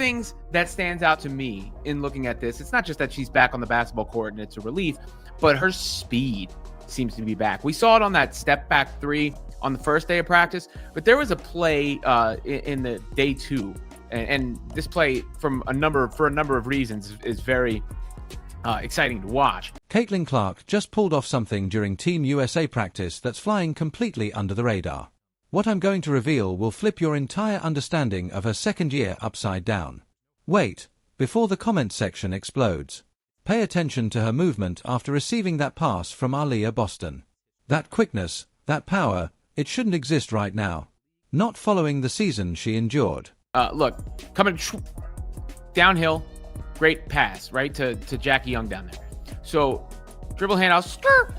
things that stands out to me in looking at this, it's not just that she's back on the basketball court and it's a relief, but her speed seems to be back. We saw it on that step back three on the first day of practice, but there was a play in the day two, and this play for a number of reasons is very exciting to watch. Caitlin Clark just pulled off something during Team USA practice that's flying completely under the radar. What I'm going to reveal will flip your entire understanding of her second year upside down. Wait, before the comment section explodes. Pay attention to her movement after receiving that pass from Aaliyah Boston. That quickness, that power, it shouldn't exist right now. Not following the season she endured. Look, coming downhill, great pass, right, to Jackie Young down there. So, dribble handoff,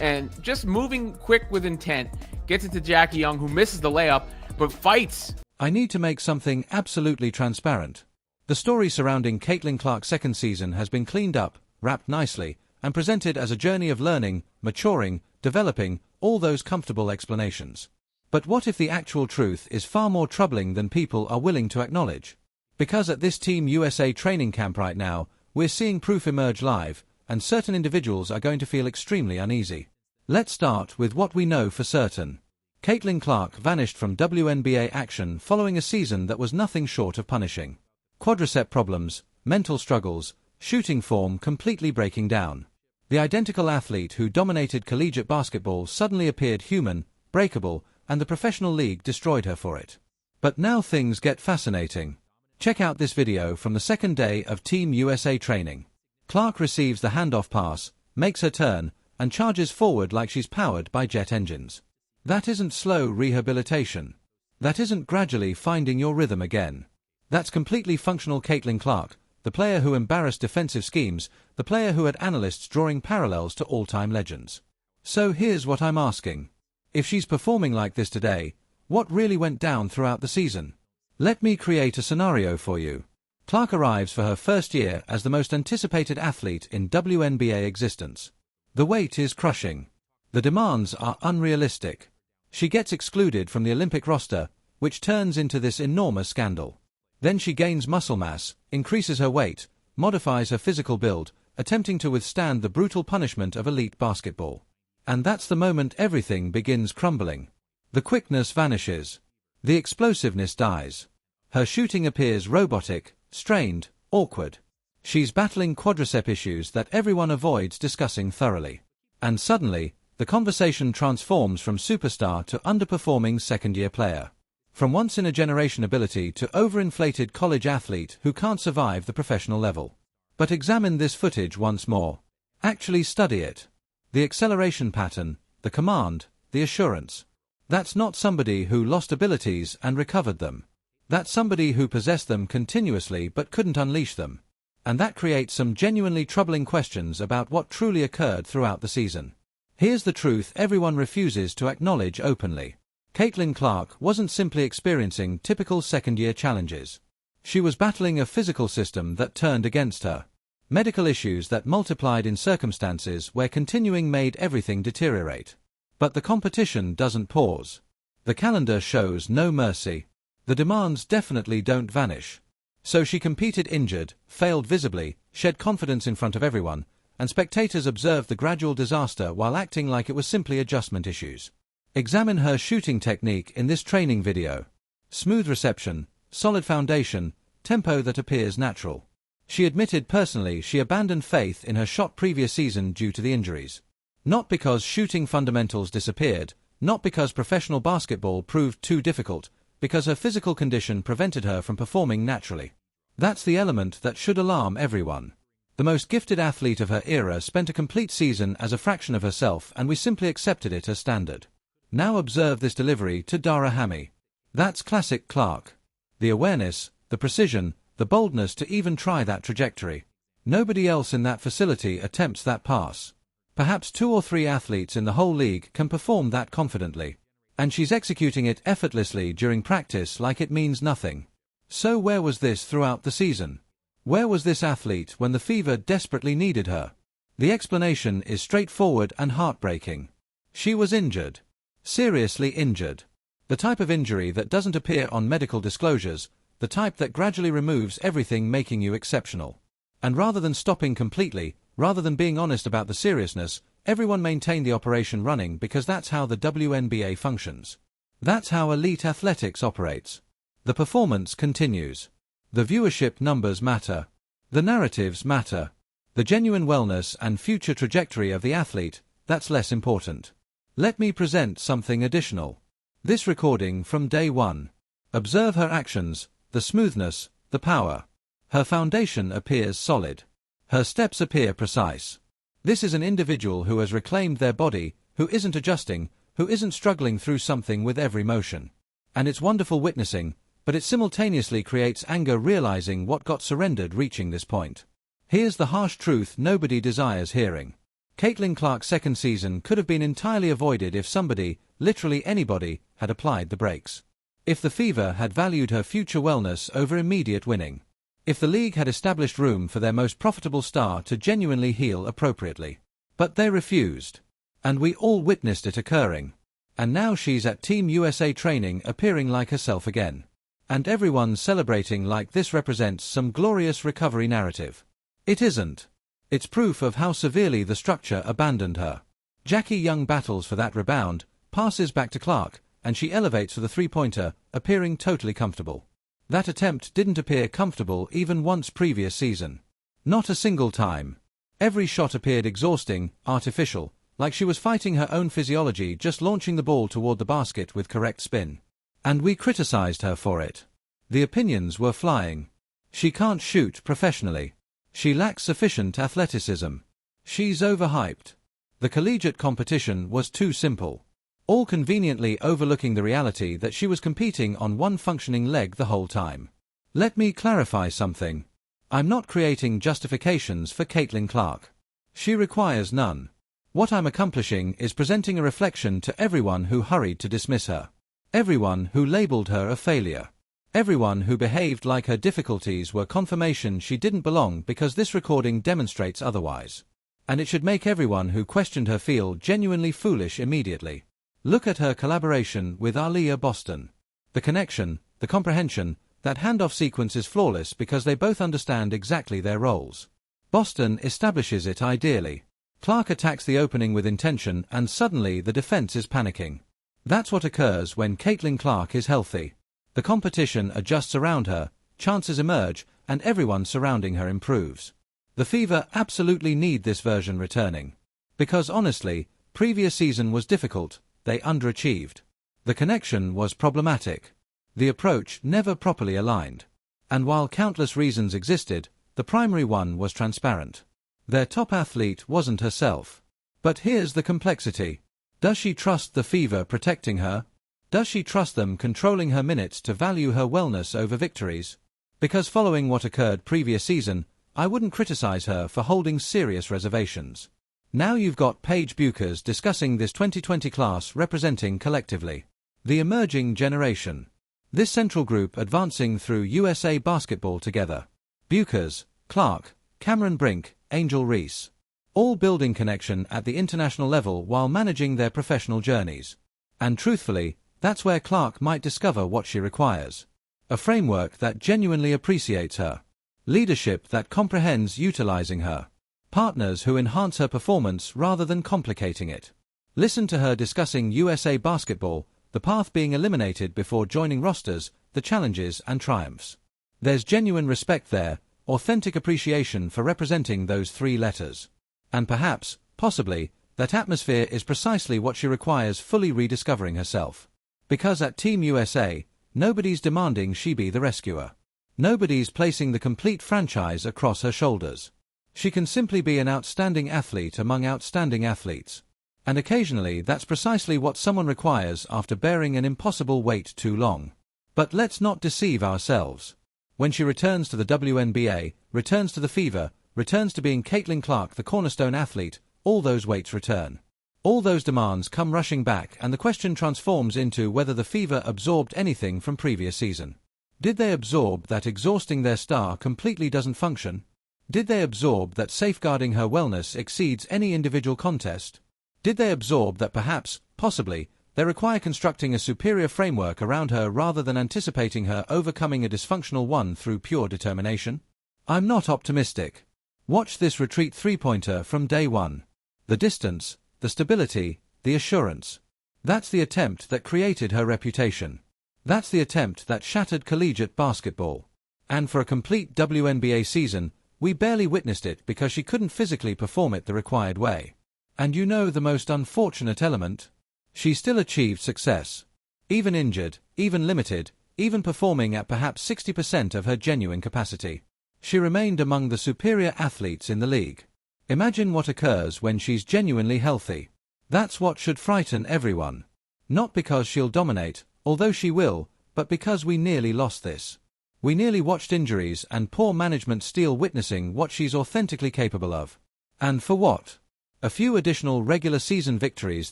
and just moving quick with intent, gets it to Jackie Young, who misses the layup, but fights. I need to make something absolutely transparent. The story surrounding Caitlin Clark's second season has been cleaned up, wrapped nicely, and presented as a journey of learning, maturing, developing, all those comfortable explanations. But what if the actual truth is far more troubling than people are willing to acknowledge? Because at this Team USA training camp right now, we're seeing proof emerge live, and certain individuals are going to feel extremely uneasy. Let's start with what we know for certain. Caitlin Clark vanished from WNBA action following a season that was nothing short of punishing. Quadricep problems, mental struggles, shooting form completely breaking down. The identical athlete who dominated collegiate basketball suddenly appeared human, breakable, and the professional league destroyed her for it. But now things get fascinating. Check out this video from the second day of Team USA training. Clark receives the handoff pass, makes her turn, and charges forward like she's powered by jet engines. That isn't slow rehabilitation. That isn't gradually finding your rhythm again. That's completely functional Caitlin Clark, the player who embarrassed defensive schemes, the player who had analysts drawing parallels to all-time legends. So here's what I'm asking. If she's performing like this today, what really went down throughout the season? Let me create a scenario for you. Clark arrives for her first year as the most anticipated athlete in WNBA existence. The weight is crushing. The demands are unrealistic. She gets excluded from the Olympic roster, which turns into this enormous scandal. Then she gains muscle mass, increases her weight, modifies her physical build, attempting to withstand the brutal punishment of elite basketball. And that's the moment everything begins crumbling. The quickness vanishes. The explosiveness dies. Her shooting appears robotic, strained, awkward. She's battling quadricep issues that everyone avoids discussing thoroughly. And suddenly, the conversation transforms from superstar to underperforming second-year player. From once-in-a-generation ability to overinflated college athlete who can't survive the professional level. But examine this footage once more. Actually study it. The acceleration pattern, the command, the assurance. That's not somebody who lost abilities and recovered them. That's somebody who possessed them continuously but couldn't unleash them. And that creates some genuinely troubling questions about what truly occurred throughout the season. Here's the truth everyone refuses to acknowledge openly. Caitlin Clark wasn't simply experiencing typical second-year challenges. She was battling a physical system that turned against her. Medical issues that multiplied in circumstances where continuing made everything deteriorate. But the competition doesn't pause. The calendar shows no mercy. The demands definitely don't vanish. So she competed injured, failed visibly, shed confidence in front of everyone, and spectators observed the gradual disaster while acting like it was simply adjustment issues. Examine her shooting technique in this training video. Smooth reception, solid foundation, tempo that appears natural. She admitted personally she abandoned faith in her shot previous season due to the injuries. Not because shooting fundamentals disappeared, not because professional basketball proved too difficult, because her physical condition prevented her from performing naturally. That's the element that should alarm everyone. The most gifted athlete of her era spent a complete season as a fraction of herself, and we simply accepted it as standard. Now observe this delivery to Dara Hammy. That's classic Clark. The awareness, the precision, the boldness to even try that trajectory. Nobody else in that facility attempts that pass. Perhaps 2 or 3 athletes in the whole league can perform that confidently. And she's executing it effortlessly during practice like it means nothing. So where was this throughout the season? Where was this athlete when the Fever desperately needed her? The explanation is straightforward and heartbreaking. She was injured. Seriously injured. The type of injury that doesn't appear on medical disclosures, the type that gradually removes everything making you exceptional. And rather than stopping completely, rather than being honest about the seriousness, everyone maintained the operation running because that's how the WNBA functions. That's how elite athletics operates. The performance continues. The viewership numbers matter. The narratives matter. The genuine wellness and future trajectory of the athlete, that's less important. Let me present something additional. This recording from day one. Observe her actions, the smoothness, the power. Her foundation appears solid. Her steps appear precise. This is an individual who has reclaimed their body, who isn't adjusting, who isn't struggling through something with every motion. And it's wonderful witnessing, but it simultaneously creates anger realizing what got surrendered reaching this point. Here's the harsh truth nobody desires hearing. Caitlin Clark's second season could have been entirely avoided if somebody, literally anybody, had applied the brakes. If the Fever had valued her future wellness over immediate winning. If the league had established room for their most profitable star to genuinely heal appropriately. But they refused. And we all witnessed it occurring. And now she's at Team USA training appearing like herself again. And everyone's celebrating like this represents some glorious recovery narrative. It isn't. It's proof of how severely the structure abandoned her. Jackie Young battles for that rebound, passes back to Clark, and she elevates for the three-pointer, appearing totally comfortable. That attempt didn't appear comfortable even once previous season. Not a single time. Every shot appeared exhausting, artificial, like she was fighting her own physiology just launching the ball toward the basket with correct spin. And we criticized her for it. The opinions were flying. She can't shoot professionally. She lacks sufficient athleticism. She's overhyped. The collegiate competition was too simple. All conveniently overlooking the reality that she was competing on one functioning leg the whole time. Let me clarify something. I'm not creating justifications for Caitlin Clark. She requires none. What I'm accomplishing is presenting a reflection to everyone who hurried to dismiss her. Everyone who labeled her a failure. Everyone who behaved like her difficulties were confirmation she didn't belong because this recording demonstrates otherwise. And it should make everyone who questioned her feel genuinely foolish immediately. Look at her collaboration with Aaliyah Boston. The connection, the comprehension, that handoff sequence is flawless because they both understand exactly their roles. Boston establishes it ideally. Clark attacks the opening with intention and suddenly the defense is panicking. That's what occurs when Caitlin Clark is healthy. The competition adjusts around her, chances emerge, and everyone surrounding her improves. The Fever absolutely need this version returning. Because honestly, previous season was difficult. They underachieved. The connection was problematic. The approach never properly aligned. And while countless reasons existed, the primary one was transparent. Their top athlete wasn't herself. But here's the complexity. Does she trust the Fever protecting her? Does she trust them controlling her minutes to value her wellness over victories? Because following what occurred previous season, I wouldn't criticize her for holding serious reservations. Now you've got Paige Buchers discussing this 2020 class representing collectively the emerging generation. This central group advancing through USA basketball together. Buchers, Clark, Cameron Brink, Angel Reese. All building connection at the international level while managing their professional journeys. And truthfully, that's where Clark might discover what she requires. A framework that genuinely appreciates her. Leadership that comprehends utilizing her. Partners who enhance her performance rather than complicating it. Listen to her discussing USA basketball, the path being eliminated before joining rosters, the challenges and triumphs. There's genuine respect there, authentic appreciation for representing those three letters. And perhaps, possibly, that atmosphere is precisely what she requires fully rediscovering herself. Because at Team USA, nobody's demanding she be the rescuer. Nobody's placing the complete franchise across her shoulders. She can simply be an outstanding athlete among outstanding athletes. And occasionally that's precisely what someone requires after bearing an impossible weight too long. But let's not deceive ourselves. When she returns to the WNBA, returns to the Fever, returns to being Caitlin Clark the cornerstone athlete, all those weights return. All those demands come rushing back and the question transforms into whether the Fever absorbed anything from previous season. Did they absorb that exhausting their star completely doesn't function? Did they absorb that safeguarding her wellness exceeds any individual contest? Did they absorb that perhaps, possibly, They require constructing a superior framework around her rather than anticipating her overcoming a dysfunctional one through pure determination. I'm not optimistic. Watch this retreat three-pointer from day one. The distance, the stability, the assurance. That's the attempt that created her reputation. That's the attempt that shattered collegiate basketball. And for a complete WNBA season, we barely witnessed it because she couldn't physically perform it the required way. And you know the most unfortunate element? She still achieved success. Even injured, even limited, even performing at perhaps 60% of her genuine capacity. She remained among the superior athletes in the league. Imagine what occurs when she's genuinely healthy. That's what should frighten everyone. Not because she'll dominate, although she will, but because we nearly lost this. We nearly watched injuries and poor management steal witnessing what she's authentically capable of. And for what? A few additional regular season victories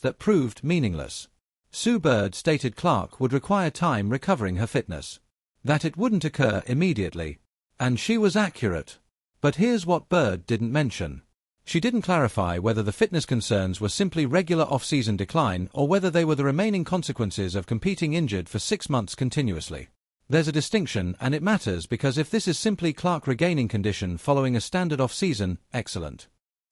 that proved meaningless. Sue Bird stated Clark would require time recovering her fitness. That it wouldn't occur immediately. And she was accurate. But here's what Bird didn't mention. She didn't clarify whether the fitness concerns were simply regular off-season decline or whether they were the remaining consequences of competing injured for 6 months continuously. There's a distinction, and it matters because if this is simply Clark regaining condition following a standard off-season, excellent.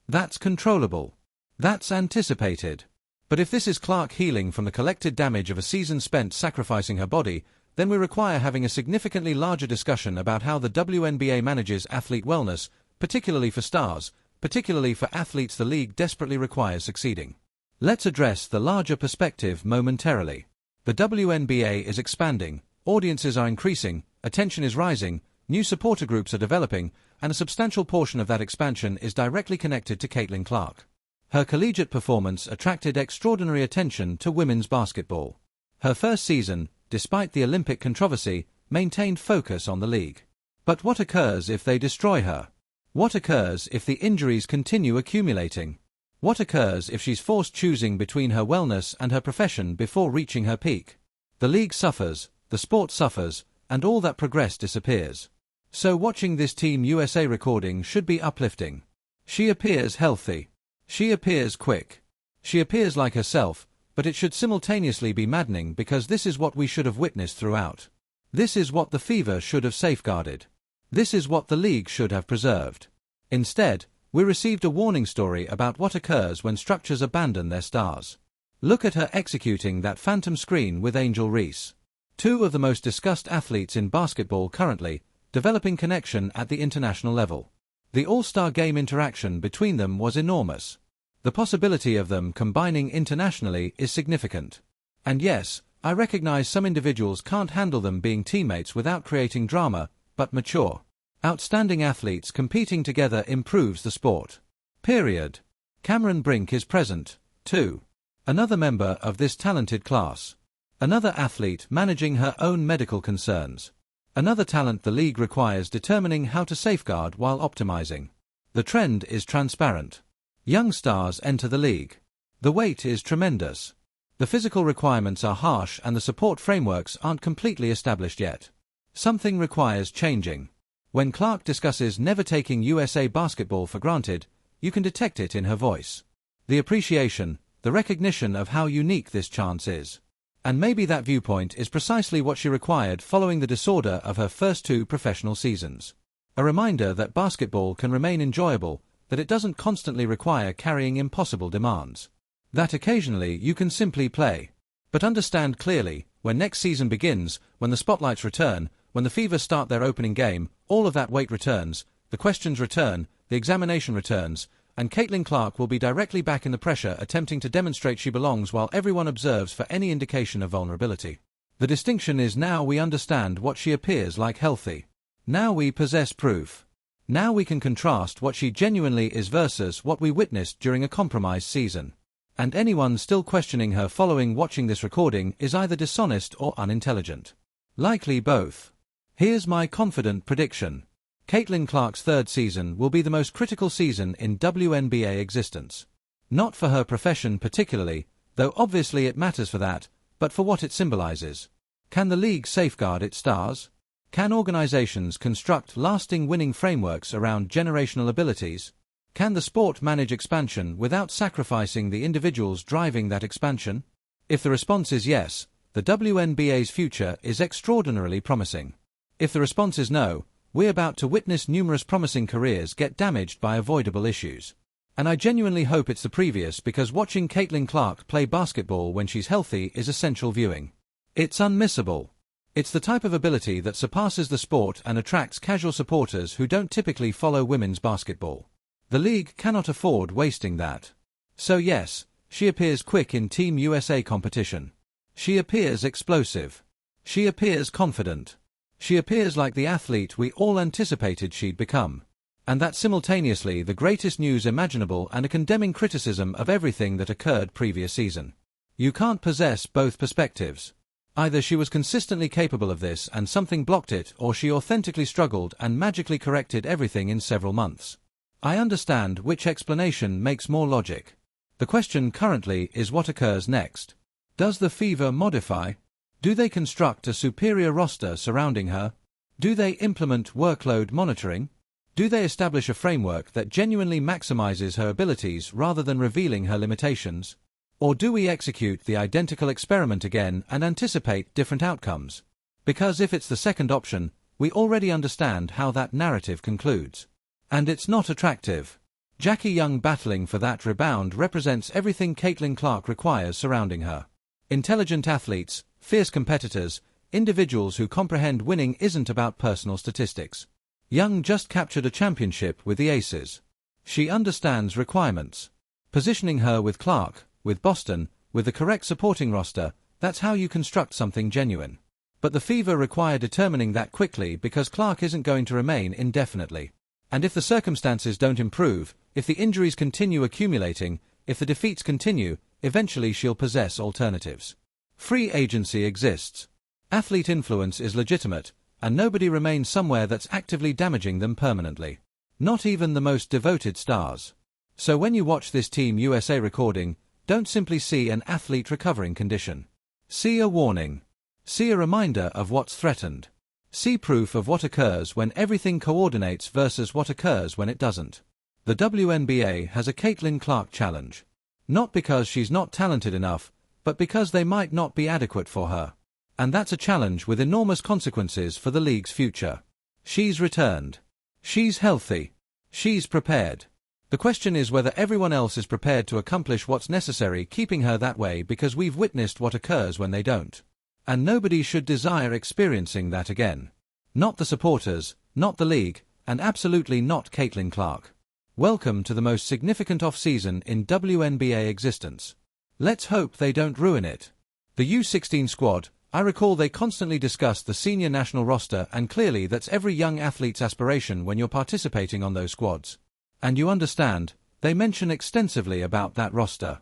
That's controllable. That's anticipated. But if this is Clark healing from the collected damage of a season spent sacrificing her body, then we require having a significantly larger discussion about how the WNBA manages athlete wellness, particularly for stars, particularly for athletes the league desperately requires succeeding. Let's address the larger perspective momentarily. The WNBA is expanding, audiences are increasing, attention is rising, new supporter groups are developing, and a substantial portion of that expansion is directly connected to Caitlin Clark. Her collegiate performance attracted extraordinary attention to women's basketball. Her first season, despite the Olympic controversy, maintained focus on the league. But what occurs if they destroy her? What occurs if the injuries continue accumulating? What occurs if she's forced choosing between her wellness and her profession before reaching her peak? The league suffers, the sport suffers, and all that progress disappears. So watching this Team USA recording should be uplifting. She appears healthy. She appears quick. She appears like herself, but it should simultaneously be maddening because this is what we should have witnessed throughout. This is what the Fever should have safeguarded. This is what the league should have preserved. Instead, we received a warning story about what occurs when structures abandon their stars. Look at her executing that phantom screen with Angel Reese. Two of the most discussed athletes in basketball currently, developing connection at the international level. The All-Star Game interaction between them was enormous. The possibility of them combining internationally is significant. And yes, I recognize some individuals can't handle them being teammates without creating drama, but mature, outstanding athletes competing together improves the sport. Period. Cameron Brink is present, too. Another member of this talented class. Another athlete managing her own medical concerns. Another talent the league requires determining how to safeguard while optimizing. The trend is transparent. Young stars enter the league. The weight is tremendous. The physical requirements are harsh and the support frameworks aren't completely established yet. Something requires changing. When Clark discusses never taking USA basketball for granted, you can detect it in her voice. The appreciation, the recognition of how unique this chance is. And maybe that viewpoint is precisely what she required following the disorder of her first 2 professional seasons. A reminder that basketball can remain enjoyable, that it doesn't constantly require carrying impossible demands. That occasionally you can simply play. But understand clearly, when next season begins, when the spotlights return, when the Fever start their opening game, all of that weight returns, the questions return, the examination returns, and Caitlin Clark will be directly back in the pressure attempting to demonstrate she belongs while everyone observes for any indication of vulnerability. The distinction is now we understand what she appears like healthy. Now we possess proof. Now we can contrast what she genuinely is versus what we witnessed during a compromised season. And anyone still questioning her following watching this recording is either dishonest or unintelligent. Likely both. Here's my confident prediction. Caitlin Clark's 3rd season will be the most critical season in WNBA existence. Not for her profession particularly, though obviously it matters for that, but for what it symbolizes. Can the league safeguard its stars? Can organizations construct lasting winning frameworks around generational abilities? Can the sport manage expansion without sacrificing the individuals driving that expansion? If the response is yes, the WNBA's future is extraordinarily promising. If the response is no, we're about to witness numerous promising careers get damaged by avoidable issues. And I genuinely hope it's the previous, because watching Caitlin Clark play basketball when she's healthy is essential viewing. It's unmissable. It's the type of ability that surpasses the sport and attracts casual supporters who don't typically follow women's basketball. The league cannot afford wasting that. So yes, she appears quick in Team USA competition. She appears explosive. She appears confident. She appears like the athlete we all anticipated she'd become. And that's simultaneously the greatest news imaginable and a condemning criticism of everything that occurred previous season. You can't possess both perspectives. Either she was consistently capable of this and something blocked it, or she authentically struggled and magically corrected everything in several months. I understand which explanation makes more logic. The question currently is what occurs next. Does the Fever modify? Do they construct a superior roster surrounding her? Do they implement workload monitoring? Do they establish a framework that genuinely maximizes her abilities rather than revealing her limitations? Or do we execute the identical experiment again and anticipate different outcomes? Because if it's the second option, we already understand how that narrative concludes. And it's not attractive. Jackie Young battling for that rebound represents everything Caitlin Clark requires surrounding her. Intelligent athletes, fierce competitors, individuals who comprehend winning isn't about personal statistics. Young just captured a championship with the Aces. She understands requirements. Positioning her with Clark, with Boston, with the correct supporting roster, that's how you construct something genuine. But the Fever require determining that quickly, because Clark isn't going to remain indefinitely. And if the circumstances don't improve, if the injuries continue accumulating, if the defeats continue, eventually she'll possess alternatives. Free agency exists. Athlete influence is legitimate, and nobody remains somewhere that's actively damaging them permanently. Not even the most devoted stars. So when you watch this Team USA recording, don't simply see an athlete recovering condition. See a warning. See a reminder of what's threatened. See proof of what occurs when everything coordinates versus what occurs when it doesn't. The WNBA has a Caitlin Clark challenge. Not because she's not talented enough, but because they might not be adequate for her. And that's a challenge with enormous consequences for the league's future. She's returned. She's healthy. She's prepared. The question is whether everyone else is prepared to accomplish what's necessary, keeping her that way, because we've witnessed what occurs when they don't. And nobody should desire experiencing that again. Not the supporters, not the league, and absolutely not Caitlin Clark. Welcome to the most significant off-season in WNBA existence. Let's hope they don't ruin it. The U16 squad, I recall they constantly discuss the senior national roster, and clearly that's every young athlete's aspiration when you're participating on those squads. And you understand, they mention extensively about that roster.